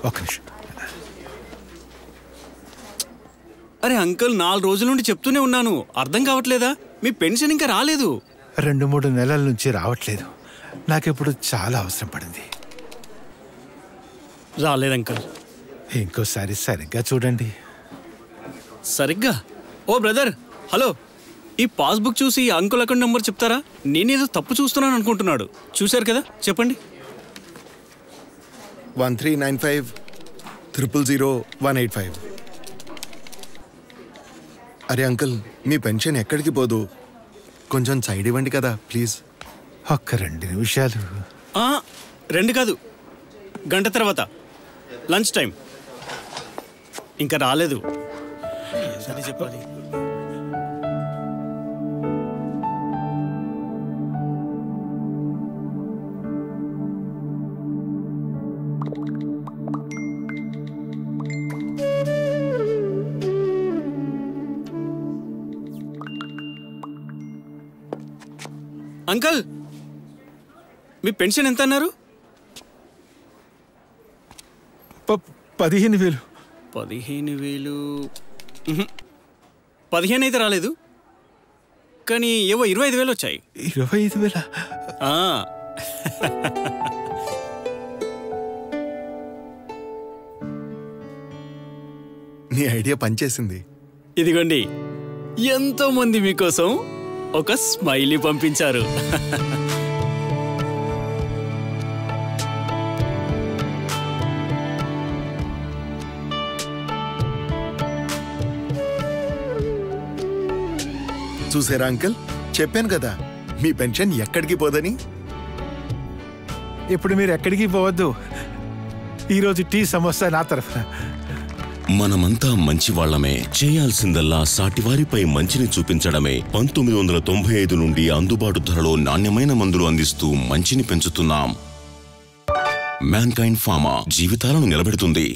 ఒక్క నిమిషం. అరే అంకుల్, 4 రోజుల నుండి చెప్తూనే ఉన్నాను, అర్థం కావట్లేదా? మీ పెన్షన్ ఇంకా రాలేదు. 2-3 నెలల నుంచి రావట్లేదు. నాకిప్పుడు చాలా అవసరం పడింది. రాలేదు అంకుల్. ఇంకోసారి సరిగ్గా చూడండి. సరిగ్గా? ఓ బ్రదర్, హలో, ఈ పాస్బుక్ చూసి అంకుల్ అకౌంట్ నెంబర్ చెప్తారా? నేనేదో తప్పు చూస్తున్నాను అనుకుంటున్నాడు. చూశారు కదా, చెప్పండి. 1395000185. అరే అంకుల్, మీ పెన్షన్ ఎక్కడికి పోదు, కొంచెం సైడ్ ఇవ్వండి కదా ప్లీజ్. ఒక్క 2 నిమిషాలు. 2 కాదు, గంట తర్వాత లంచ్ టైం. ఇంకా రాలేదు. సరే చెప్పాలి. అంకుల్, మీ పెన్షన్ ఎంత అన్నారు? 15,000. 15,000? 15 అయితే రాలేదు, కానీ ఏవో 25,000 వచ్చాయి. 25,000? నీ ఐడియా పనిచేసింది. ఇదిగోండి, ఎంతో మంది మీకోసం ఒక స్మైలీ పంపించారు. చూసారా అంకుల్, చెప్పాను కదా మీ పెన్షన్ ఎక్కడికి పోదని. ఇప్పుడు మీరు ఎక్కడికి పోవద్దు. ఈరోజు టీ సమోసా నా తరఫున. మనమంతా మంచివాళ్లమే. చేయాల్సిందల్లా సాటివారిపై మంచిని చూపించడమే. 1995 నుండి అందుబాటు ధరలో నాణ్యమైన మందులు అందిస్తూ మంచిని పెంచుతున్నాం. మ్యాన్కైండ్ ఫార్మా జీవితాలను నిలబెడుతుంది.